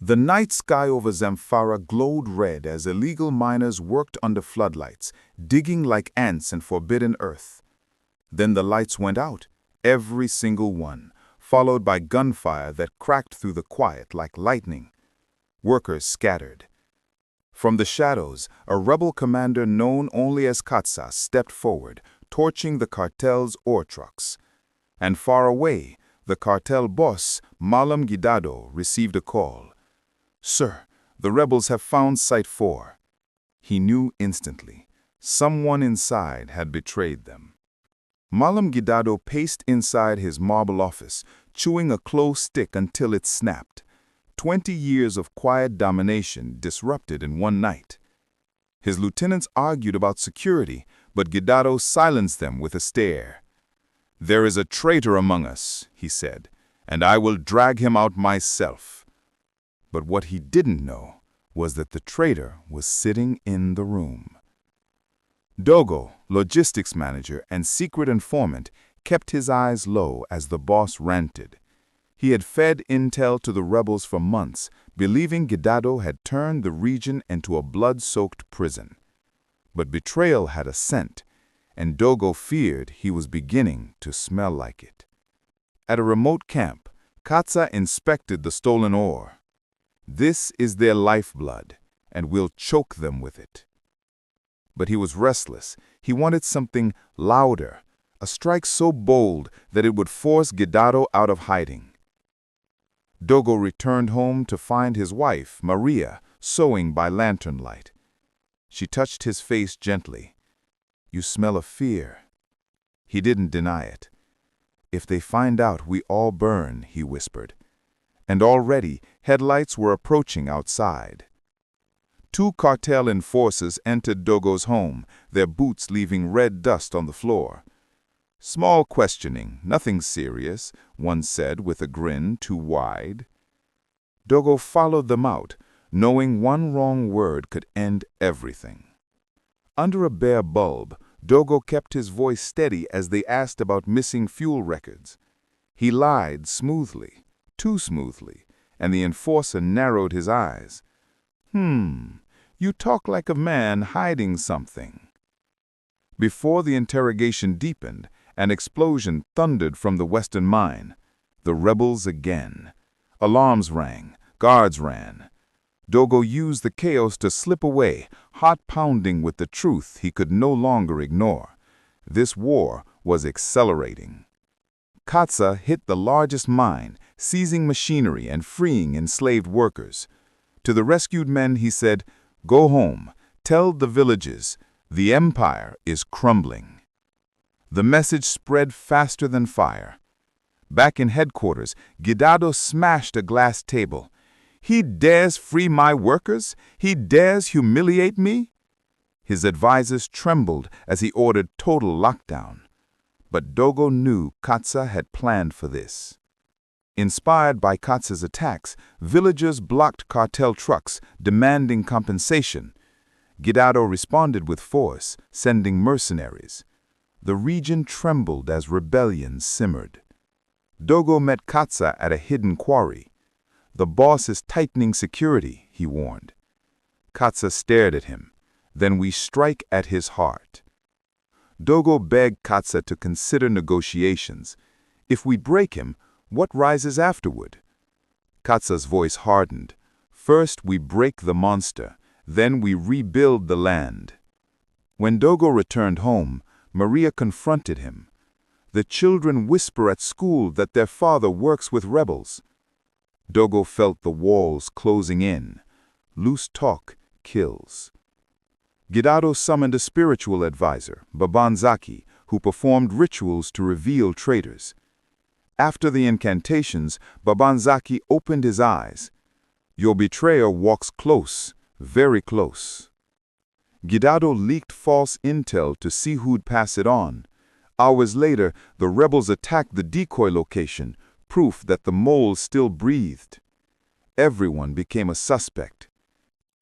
The night sky over Zamfara glowed red as illegal miners worked under floodlights, digging like ants in forbidden earth. Then the lights went out, every single one, followed by gunfire that cracked through the quiet like lightning. Workers scattered. From the shadows, a rebel commander known only as Katsa stepped forward, torching the cartel's ore trucks. And far away, the cartel boss, Malam Gidado, received a call. "Sir, the rebels have found Site 4. He knew instantly. Someone inside had betrayed them. Malam Gidado paced inside his marble office, chewing a clove stick until it snapped. 20 years of quiet domination disrupted in one night. His lieutenants argued about security, but Gidado silenced them with a stare. "There is a traitor among us," he said, "and I will drag him out myself." But what he didn't know was that the traitor was sitting in the room. Dogo, logistics manager and secret informant, kept his eyes low as the boss ranted. He had fed intel to the rebels for months, believing Gidado had turned the region into a blood-soaked prison. But betrayal had a scent, and Dogo feared he was beginning to smell like it. At a remote camp, Katsa inspected the stolen ore. "This is their lifeblood, and we'll choke them with it." But he was restless. He wanted something louder, a strike so bold that it would force Gidado out of hiding. Dogo returned home to find his wife, Maria, sewing by lantern light. She touched his face gently. "You smell of fear." He didn't deny it. "If they find out, we all burn," he whispered. And already, headlights were approaching outside. 2 cartel enforcers entered Dogo's home, their boots leaving red dust on the floor. "Small questioning, nothing serious," one said with a grin too wide. Dogo followed them out, knowing one wrong word could end everything. Under a bare bulb, Dogo kept his voice steady as they asked about missing fuel records. He lied smoothly, too smoothly, and the enforcer narrowed his eyes. You talk like a man hiding something." Before the interrogation deepened, an explosion thundered from the western mine. The rebels again. Alarms rang, guards ran. Dogo used the chaos to slip away, heart pounding with the truth he could no longer ignore. This war was accelerating. Katsa hit the largest mine, seizing machinery and freeing enslaved workers. To the rescued men he said, "Go home, tell the villages, the empire is crumbling." The message spread faster than fire. Back in headquarters, Gidado smashed a glass table. "He dares free my workers? He dares humiliate me?" His advisors trembled as he ordered total lockdown. But Dogo knew Katsa had planned for this. Inspired by Katsa's attacks, villagers blocked cartel trucks, demanding compensation. Gidado responded with force, sending mercenaries. The region trembled as rebellion simmered. Dogo met Katsa at a hidden quarry. "The boss is tightening security," he warned. Katsa stared at him. "Then we strike at his heart." Dogo begged Katsa to consider negotiations. "If we break him, what rises afterward?" Katsa's voice hardened. "First we break the monster, then we rebuild the land." When Dogo returned home, Maria confronted him. "The children whisper at school that their father works with rebels." Dogo felt the walls closing in. Loose talk kills. Gidado summoned a spiritual advisor, Babanzaki, who performed rituals to reveal traitors. After the incantations, Babanzaki opened his eyes. "Your betrayer walks close, very close." Gidado leaked false intel to see who'd pass it on. Hours later, the rebels attacked the decoy location, proof that the mole still breathed. Everyone became a suspect.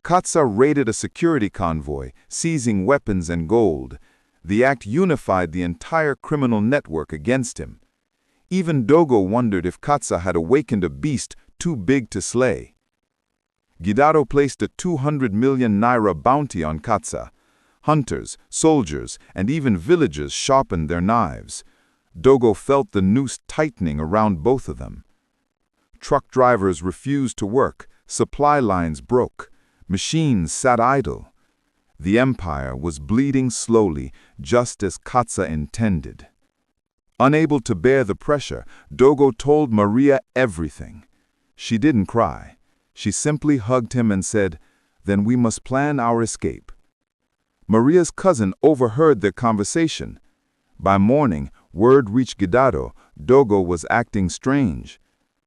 Katsa raided a security convoy, seizing weapons and gold. The act unified the entire criminal network against him. Even Dogo wondered if Katsa had awakened a beast too big to slay. Gidado placed a 200 million naira bounty on Katsa. Hunters, soldiers, and even villagers sharpened their knives. Dogo felt the noose tightening around both of them. Truck drivers refused to work, supply lines broke, machines sat idle. The empire was bleeding slowly, just as Katsa intended. Unable to bear the pressure, Dogo told Maria everything. She didn't cry. She simply hugged him and said, "Then we must plan our escape." Maria's cousin overheard their conversation. By morning, word reached Gidado. Dogo was acting strange.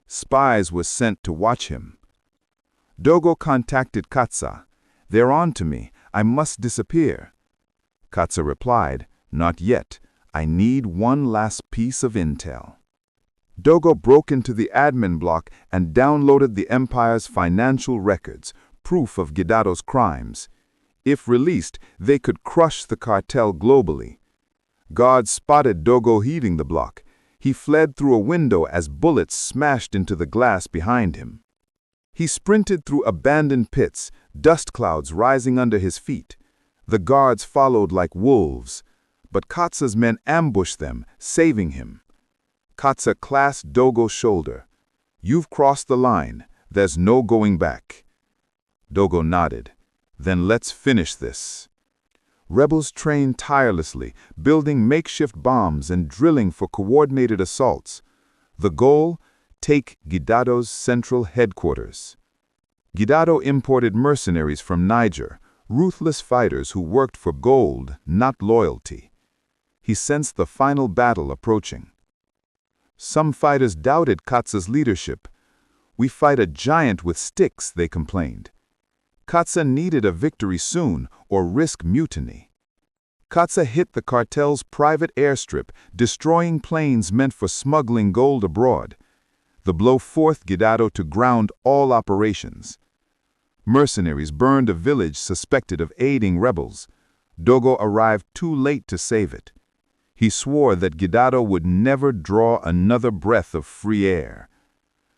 Spies were sent to watch him. Dogo contacted Katsa. "They're on to me. I must disappear." Katsa replied, "Not yet. I need one last piece of intel." Dogo broke into the admin block and downloaded the empire's financial records, proof of Gidado's crimes. If released, they could crush the cartel globally. Guards spotted Dogo heeding the block. He fled through a window as bullets smashed into the glass behind him. He sprinted through abandoned pits, dust clouds rising under his feet. The guards followed like wolves, but Katsa's men ambushed them, saving him. Katsa clasped Dogo's shoulder. "You've crossed the line. There's no going back." Dogo nodded. "Then let's finish this." Rebels trained tirelessly, building makeshift bombs and drilling for coordinated assaults. The goal? Take Gidado's central headquarters. Gidado imported mercenaries from Niger, ruthless fighters who worked for gold, not loyalty. He sensed the final battle approaching. Some fighters doubted Katsa's leadership. "We fight a giant with sticks," they complained. Katsa needed a victory soon or risk mutiny. Katsa hit the cartel's private airstrip, destroying planes meant for smuggling gold abroad. The blow forced Gidado to ground all operations. Mercenaries burned a village suspected of aiding rebels. Dogo arrived too late to save it. He swore that Gidado would never draw another breath of free air.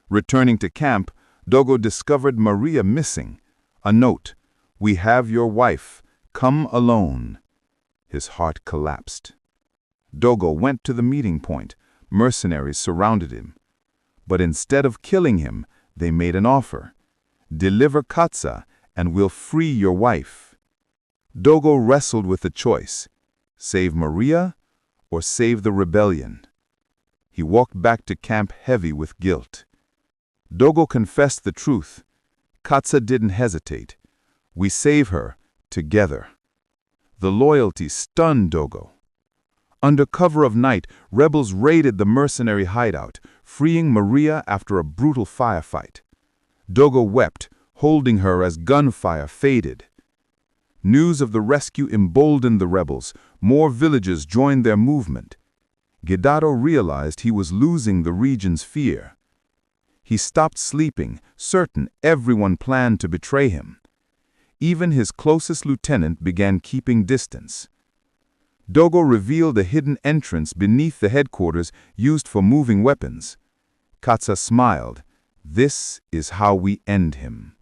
Returning to camp, Dogo discovered Maria missing. A note, "We have your wife. Come alone." His heart collapsed. Dogo went to the meeting point. Mercenaries surrounded him. But instead of killing him, they made an offer. "Deliver Katsa, and we'll free your wife." Dogo wrestled with the choice. Save Maria or save the rebellion? He walked back to camp heavy with guilt. Dogo confessed the truth. Katsa didn't hesitate. "We save her, together." The loyalty stunned Dogo. Under cover of night, rebels raided the mercenary hideout, freeing Maria after a brutal firefight. Dogo wept, holding her as gunfire faded. News of the rescue emboldened the rebels. More villagers joined their movement. Gidado realized he was losing the region's fear. He stopped sleeping, certain everyone planned to betray him. Even his closest lieutenant began keeping distance. Dogo revealed a hidden entrance beneath the headquarters used for moving weapons. Katsa smiled. "This is how we end him."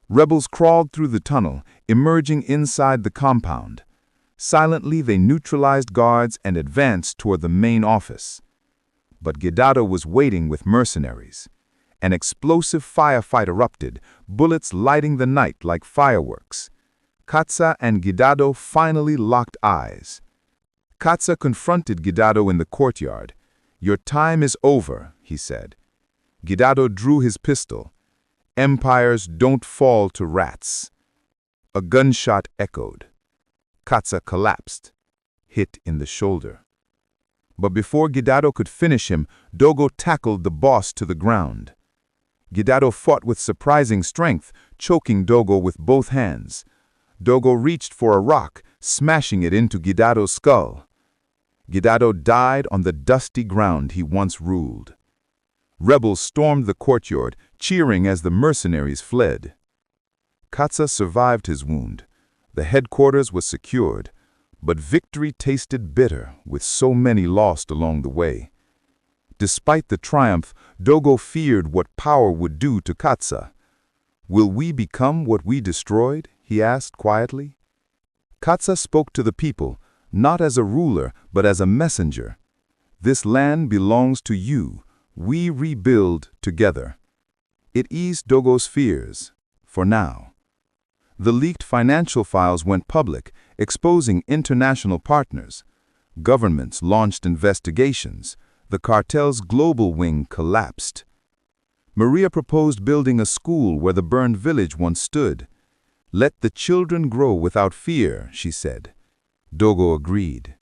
Rebels crawled through the tunnel, emerging inside the compound. Silently, they neutralized guards and advanced toward the main office. But Gidado was waiting with mercenaries. An explosive firefight erupted, bullets lighting the night like fireworks. Katsa and Gidado finally locked eyes. Katsa confronted Gidado in the courtyard. "Your time is over," he said. Gidado drew his pistol. "Empires don't fall to rats." A gunshot echoed. Katsa collapsed, hit in the shoulder. But before Gidado could finish him, Dogo tackled the boss to the ground. Gidado fought with surprising strength, choking Dogo with both hands. Dogo reached for a rock, smashing it into Gidado's skull. Gidado died on the dusty ground he once ruled. Rebels stormed the courtyard, cheering as the mercenaries fled. Katsa survived his wound. The headquarters was secured, but victory tasted bitter with so many lost along the way. Despite the triumph, Dogo feared what power would do to Katsa. Will we become what we destroyed? He asked quietly. Katsa spoke to the people, not as a ruler, but as a messenger. This land belongs to you. We rebuild together. It eased Dogo's fears, for now. The leaked financial files went public, exposing international partners. Governments launched investigations. The cartel's global wing collapsed. Maria proposed building a school where the burned village once stood. Let the children grow without fear, she said. Dogo agreed.